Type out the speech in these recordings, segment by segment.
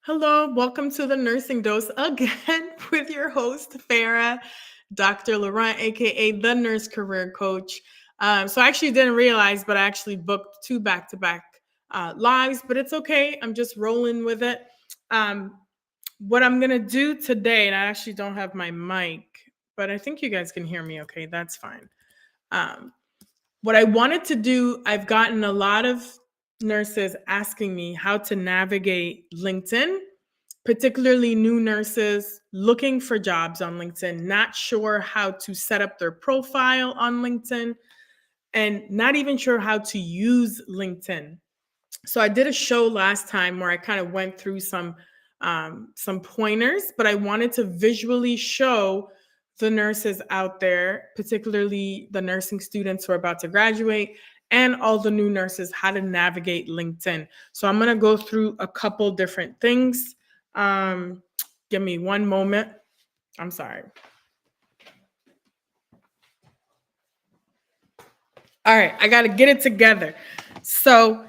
Hello, welcome to the Nursing Dose again with your host, Farah, Dr. Laurent, aka the Nurse Career Coach. So I actually didn't realize, but I actually booked two back to back lives, but it's okay. I'm just rolling with it. Um, what I'm going to do today, and I actually don't have my mic, but I think you guys can hear me okay. That's fine. Um, what I wanted to do, I've gotten a lot of nurses asking me how to navigate LinkedIn, particularly new nurses looking for jobs on LinkedIn, not sure how to set up their profile on LinkedIn, and not even sure how to use LinkedIn. So I did a show last time where I kind of went through some pointers, but I wanted to visually show the nurses out there, particularly the nursing students who are about to graduate, and all the new nurses how to navigate LinkedIn. So I'm going to go through a couple different things. Um, Give me one moment. I'm sorry. All right, I got to get it together. So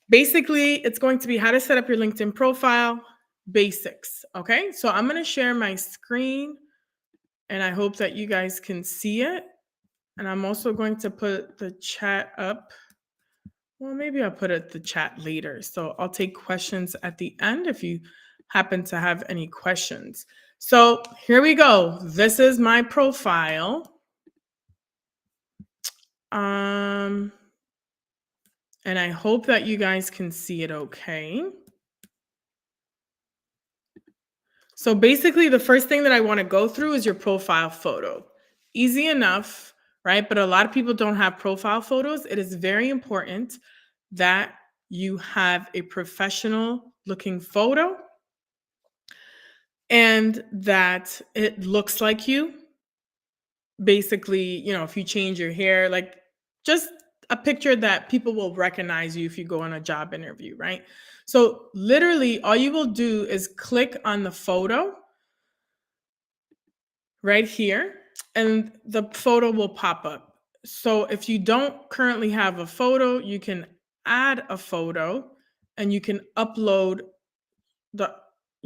basically, it's going to be how to set up your LinkedIn profile, basics. Okay, so I'm going to share my screen and I hope that you guys can see it. And I'm also going to put the chat up. Well, maybe I'll put the chat later. So I'll take questions at the end if you happen to have any questions. So here we go. This is my profile. And I hope that you guys can see it okay. So basically, the first thing that I want to go through is your profile photo. Easy enough, right? But a lot of people don't have profile photos. It is very important that you have a professional looking photo and that it looks like you. Basically, if you change your hair, like just a picture that people will recognize you if you go on a job interview, right? So literally all you will do is click on the photo right here and the photo will pop up. So if you don't currently have a photo, you can add a photo and you can the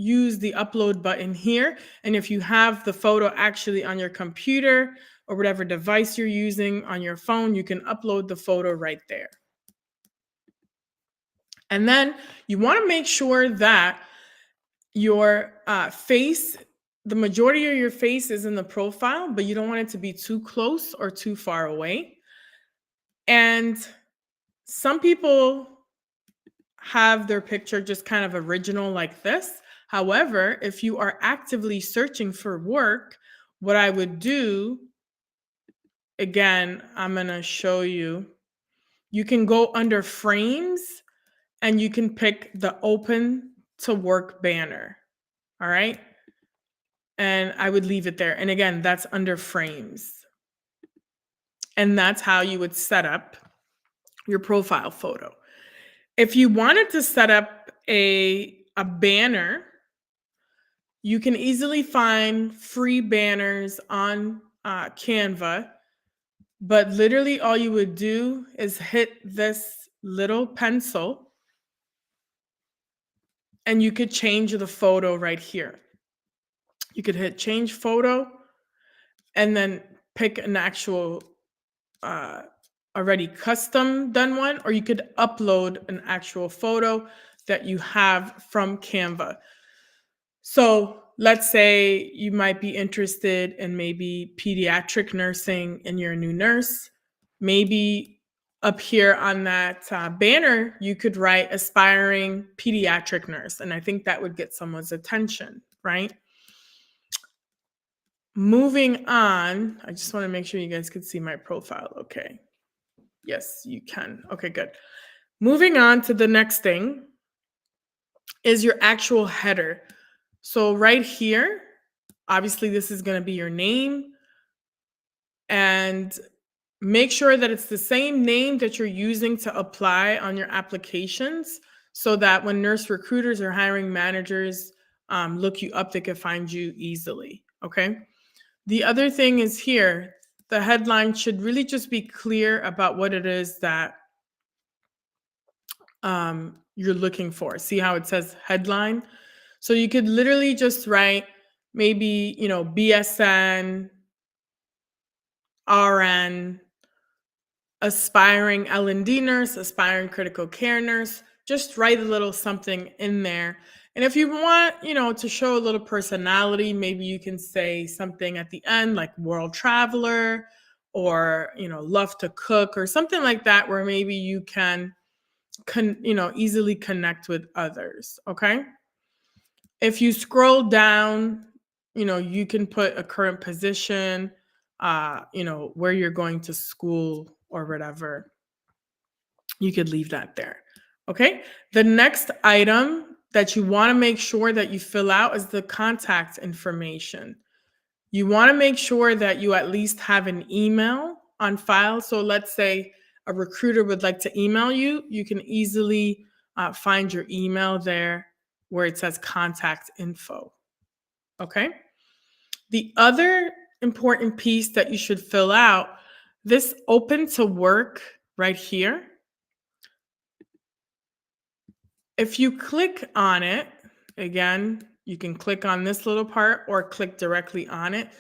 use the upload button here. And if you have the photo actually on your computer or whatever device you're using on your phone, you can upload the photo right there. And then you want to make sure that your face, the majority of your face is in the profile, but you don't want it to be too close or too far away. And some people have their picture just kind of original like this. However, if you are actively searching for work, what I would do, again, I'm going to show you, you can go under frames and you can pick the open to work banner. All right. And I would leave it there. And again, that's under frames. And that's how you would set up your profile photo. If you wanted to set up a banner, you can easily find free banners on Canva, but literally all you would do is hit this little pencil and you could change the photo right here. You could hit change photo and then pick an actual already custom done one, or you could upload an actual photo that you have from Canva. So let's say you might be interested in maybe pediatric nursing and you're a new nurse. Maybe up here on that banner, you could write aspiring pediatric nurse. And I think that would get someone's attention, right? Moving on, I just want to make sure you guys could see my profile. Okay. Yes, you can. Okay, good. Moving on to the next thing is your actual header. So right here, obviously this is going to be your name, and make sure that it's the same name that you're using to apply on your applications so that when nurse recruiters or hiring managers look you up, they can find you easily. Okay. The other thing is here, the headline should really just be clear about what it is that you're looking for. See how it says headline? So you could literally just write maybe, BSN, RN, aspiring L&D nurse, aspiring critical care nurse. Just write a little something in there. And if you want, to show a little personality, maybe you can say something at the end like world traveler or, love to cook or something like that, where maybe you can, easily connect with others. Okay. If you scroll down, you can put a current position, where you're going to school or whatever. You could leave that there. Okay. The next item that you want to make sure that you fill out is the contact information. You want to make sure that you at least have an email on file. So let's say a recruiter would like to email you, you can easily find your email there where it says contact info. Okay. The other important piece that you should fill out, this open to work right here. If you click on it, again, you can click on this little part or click directly on it.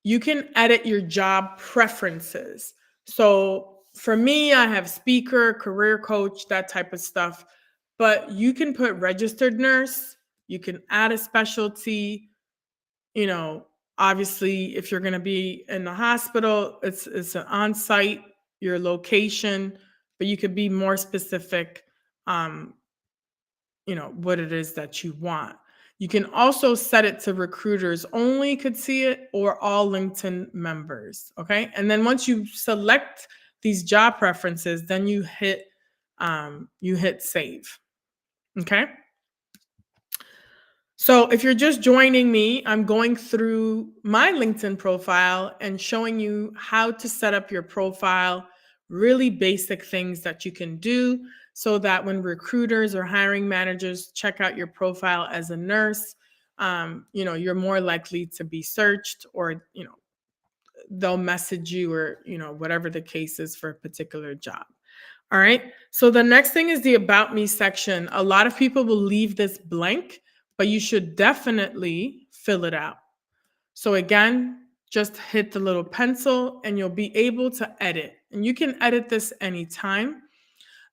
You can edit your job preferences. So for me, I have speaker, career coach, that type of stuff. But you can put registered nurse, you can add a specialty, you know, obviously if you're going to be in the hospital, it's an on-site, your location, but you could be more specific, um, what it is that you want. You can also set it to recruiters only could see it or all LinkedIn members. Okay. And then once you select these job preferences, then you hit save. Okay. So if you're just joining me, I'm going through my LinkedIn profile and showing you how to set up your profile, really basic things that you can do so that when recruiters or hiring managers check out your profile as a nurse, you're more likely to be searched, or, they'll message you, or, whatever the case is for a particular job. All right. So the next thing is the About Me section. A lot of people will leave this blank, but you should definitely fill it out. So again, just hit the little pencil and you'll be able to edit. And you can edit this anytime.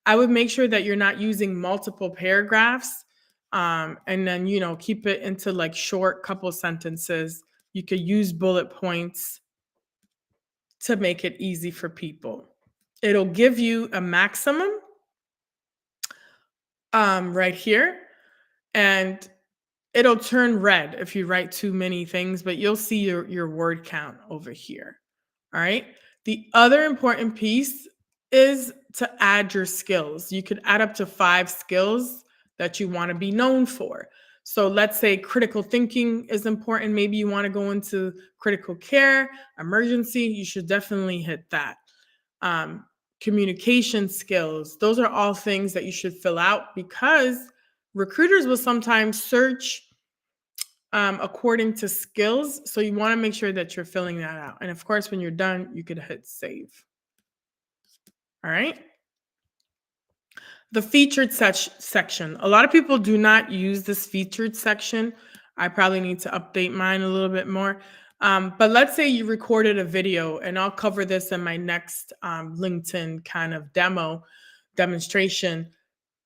I would make sure that you're not using multiple paragraphs. And then, keep it into like short couple sentences. You could use bullet points to make it easy for people. It'll give you a maximum right here, and it'll turn red if you write too many things, but you'll see your word count over here. All right. The other important piece is to add your skills. You could add up to 5 skills that you want to be known for. So let's say critical thinking is important. Maybe you want to go into critical care, emergency. You should definitely hit that. um, Communication skills. Those are all things that you should fill out because recruiters will sometimes search according to skills. So you want to make sure that you're filling that out. And of course, when you're done, you could hit save. All right. The featured section. A lot of people do not use this featured section. I probably need to update mine a little bit more. But let's say you recorded a video, and I'll cover this in my next LinkedIn kind of demonstration.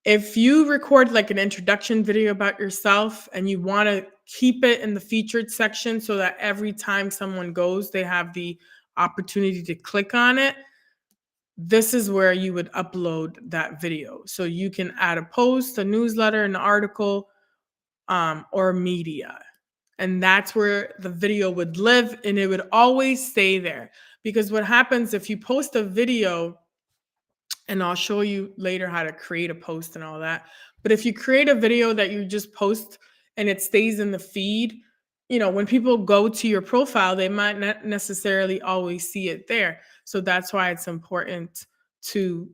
If you record like an introduction video about yourself and you want to keep it in the featured section so that every time someone goes, they have the opportunity to click on it, this is where you would upload that video. So you can add a post, a newsletter, an article, or media. And that's where the video would live, and it would always stay there. Because what happens if you post a video, and I'll show you later how to create a post and all that. But if you create a video that you just post and it stays in the feed, when people go to your profile, they might not necessarily always see it there. So that's why it's important to,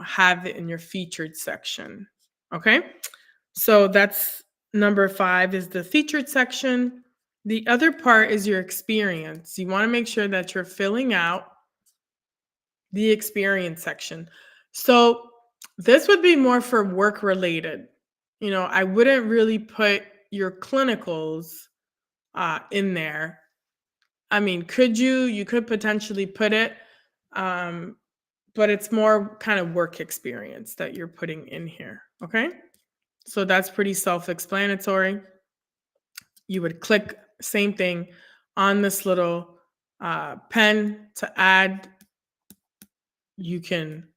have it in your featured section. Okay. So that's number 5 is the featured section. The other part is your experience. You want to make sure that you're filling out the experience section. So this would be more for work related. I wouldn't really put your clinicals in there. I mean, could you? You could potentially put it, um, but it's more kind of work experience that you're putting in here. Okay. So that's pretty self explanatory. You would click, same thing, on this little pen to add. You can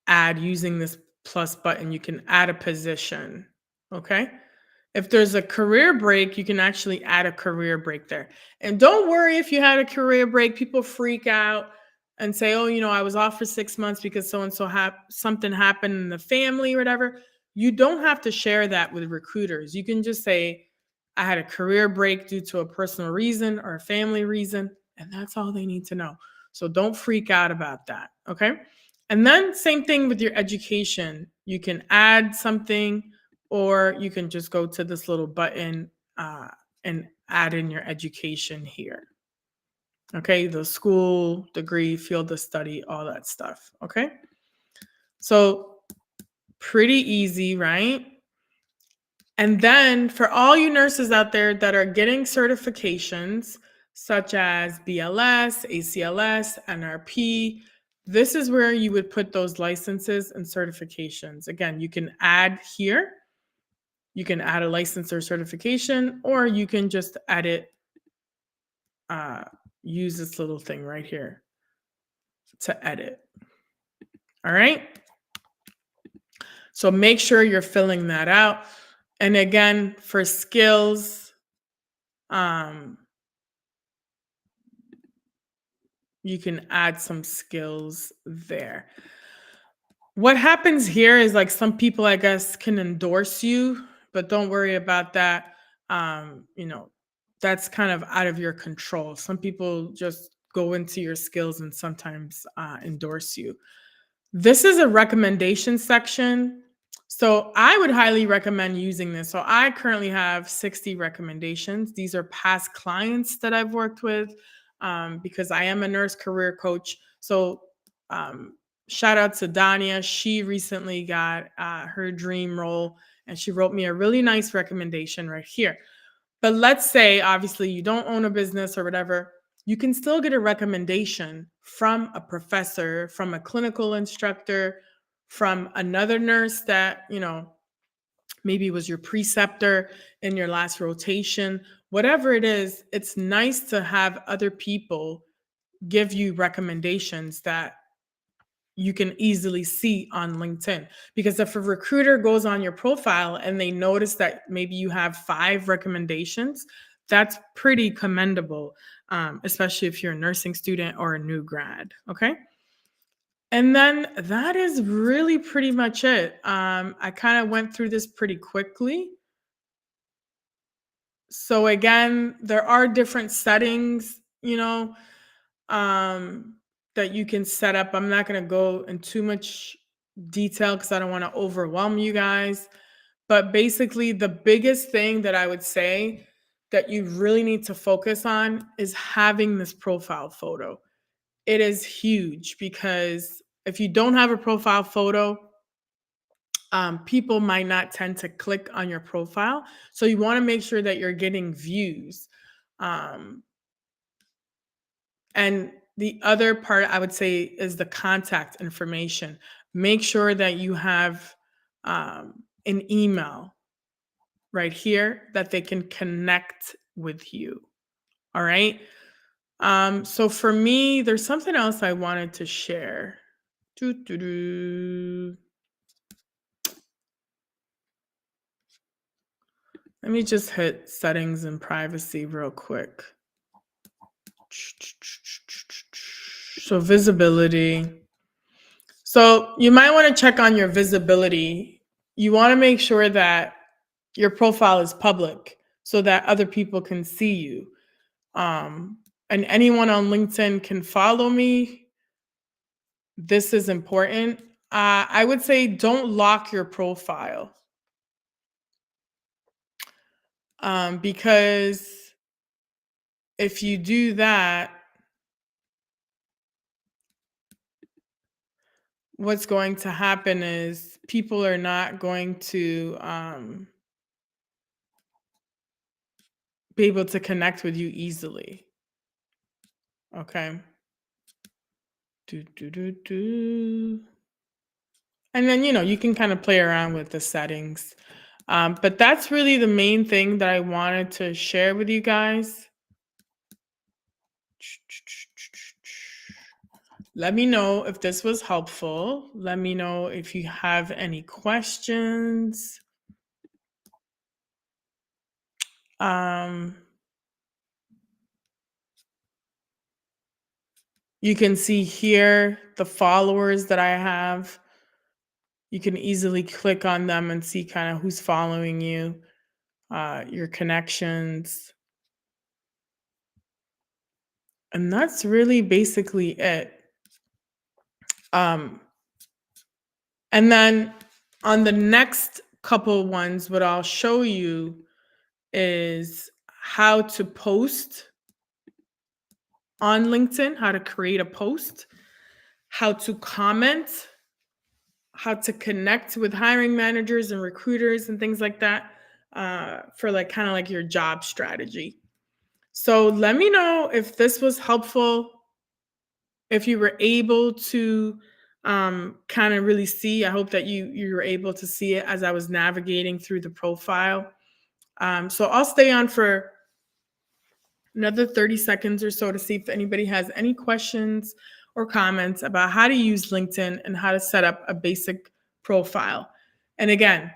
add using this plus button, you can add a position. Okay. If there's a career break, you can actually add a career break there. And don't worry if you had a career break. People freak out and say, "Oh, I was off for 6 months because so and so something happened in the family or whatever." You don't have to share that with recruiters. You can just say, "I had a career break due to a personal reason or a family reason," and that's all they need to know. So don't freak out about that. Okay. And then same thing with your education. You can add something, or you can just go to this little button uh, and add in your education here. Okay, the school, degree, field of study, all that stuff. Okay, so pretty easy, right? And then for all you nurses out there that are getting certifications such as BLS, ACLS, NRP, this is where you would put those licenses and certifications. Again, you can add here. You can add a license or certification, or you can just edit, uh, use this little thing right here to edit. All right. So make sure you're filling that out. And again, for skills, um, you can add some skills there. What happens here is like some people, I guess, can endorse you, but don't worry about that. Um, you know, that's kind of out of your control. Some people just go into your skills and sometimes endorse you. This is a recommendation section. So I would highly recommend using this. So I currently have 60 recommendations. These are past clients that I've worked with because I am a nurse career coach. So um, shout out to Dania. She recently got her dream role and she wrote me a really nice recommendation right here. But let's say, obviously, you don't own a business or whatever, you can still get a recommendation from a professor, from a clinical instructor, from another nurse that, maybe was your preceptor in your last rotation. Whatever it is, it's nice to have other people give you recommendations that you can easily see on LinkedIn. Because if a recruiter goes on your profile and they notice that maybe you have 5 recommendations, that's pretty commendable, especially if you're a nursing student or a new grad. Okay. And then that is really pretty much it. I kind of went through this pretty quickly. So, again, there are different settings, um, that you can set up. I'm not going to go in too much detail because I don't want to overwhelm you guys. But basically, the biggest thing that I would say that you really need to focus on is having this profile photo. It is huge because if you don't have a profile photo, people might not tend to click on your profile. So you want to make sure that you're getting views. Um, And the other part I would say is the contact information. Make sure that you have an email right here that they can connect with you. All right. So for me, there's something else I wanted to share. Doo-doo-doo. Let me just hit settings and privacy real quick. So visibility. So you might want to check on your visibility. You want to make sure that your profile is public so that other people can see you. And anyone on LinkedIn can follow me. This is important. I would say don't lock your profile because if you do that, what's going to happen is people are not going to be able to connect with you easily. Okay. Do, do, do, do. And then, you can kind of play around with the settings. But that's really the main thing that I wanted to share with you guys. Let me know if this was helpful. Let me know if you have any questions. Um, you can see here the followers that I have. You can easily click on them and see kind of who's following you, your connections. And that's really basically it. Um, and then on the next couple ones, what I'll show you is how to post on LinkedIn, how to create a post, how to comment, how to connect with hiring managers and recruiters and things like that, for like kind of like your job strategy. So let me know if this was helpful, if you were able to kind of really see. I hope that you were able to see it as I was navigating through the profile. So I'll stay on for another 30 seconds or so to see if anybody has any questions or comments about how to use LinkedIn and how to set up a basic profile. And again,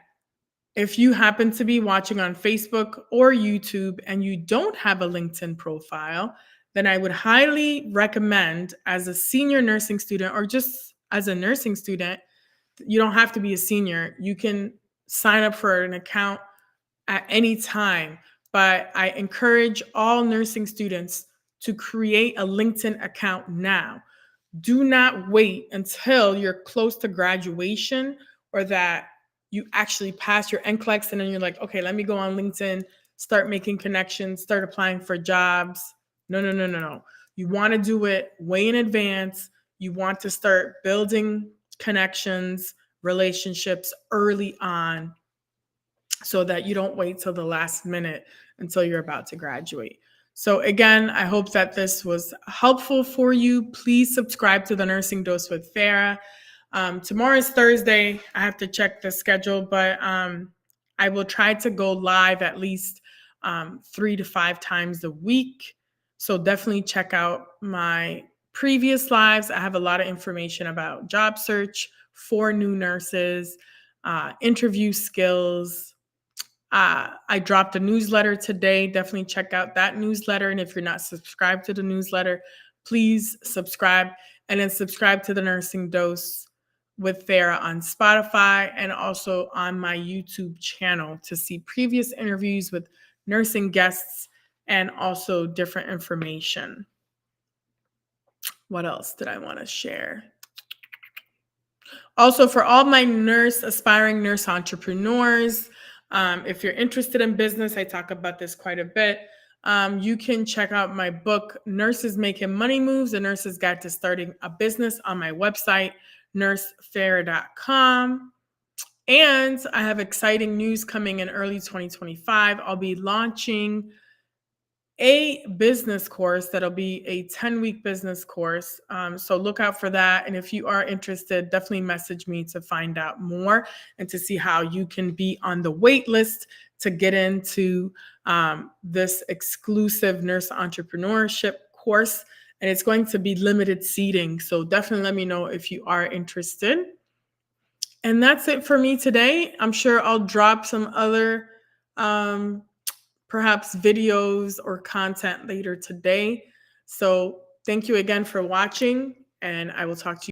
if you happen to be watching on Facebook or YouTube and you don't have a LinkedIn profile, then I would highly recommend, as a senior nursing student or just as a nursing student, you don't have to be a senior. You can sign up for an account at any time. But I encourage all nursing students to create a LinkedIn account now. Do not wait until you're close to graduation or that you actually pass your NCLEX and then you're like, okay, let me go on LinkedIn, start making connections, start applying for jobs. No, no, no, no, no. You want to do it way in advance. You want to start building connections, relationships early on so that you don't wait till the last minute until you're about to graduate. So again, I hope that this was helpful for you. Please subscribe to the Nursing Dose with Farah. Tomorrow is Thursday. I have to check the schedule, but I will try to go live at least 3 to 5 times a week. So definitely check out my previous lives. I have a lot of information about job search for new nurses, interview skills. I dropped a newsletter today. Definitely check out that newsletter. And if you're not subscribed to the newsletter, please subscribe. And then subscribe to the Nursing Dose with Farah on Spotify and also on my YouTube channel to see previous interviews with nursing guests and also different information. What else did I want to share? Also, for all my aspiring nurse entrepreneurs, if you're interested in business, I talk about this quite a bit. You can check out my book, Nurses Making Money Moves, A Nurse's Guide to Starting a Business, on my website, nursefair.com. And I have exciting news coming in early 2025. I'll be launching a business course that'll be a 10-week business course. So look out for that. And if you are interested, definitely message me to find out more and to see how you can be on the wait list to get into this exclusive nurse entrepreneurship course. And it's going to be limited seating. So definitely let me know if you are interested. And that's it for me today. I'm sure I'll drop some other perhaps videos or content later today. So thank you again for watching, and I will talk to you